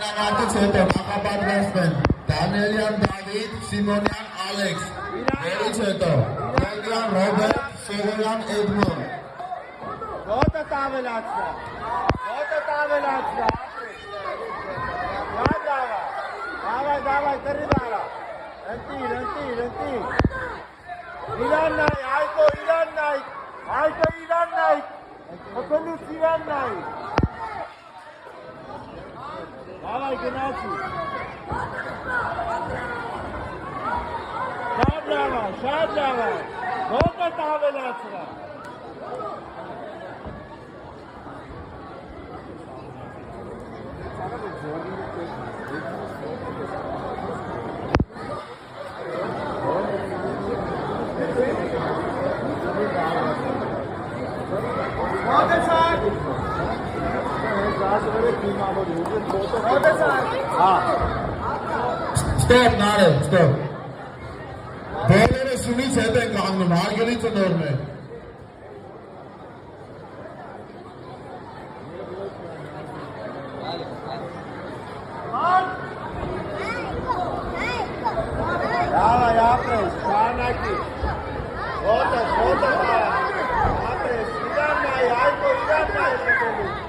Մայնամարտից հետո նախապատրաստվեն Դանիելյան Դավիթ, Սիմոնյան Ալեքս, որից հետո Գեգյան Ռոբերտ, Սովորյան Էդմոն։ Ոտը տավելացնա, Давай, տրի դարա, ընտիր, իրան նայ, Հայկո իրան նայ, մկլուց իրան նայ, Давай, գնացի, շատ լավա, ոտը տավելացնա, Ստոպ, նարև, ստոպ։ Բոլորը սունից հետ են կանգնում, հարգելի ծնորներ։ Давай, ապրես, շարունակի, ոտը, ապրես, իրան նայ, Հայկո իրան նայ,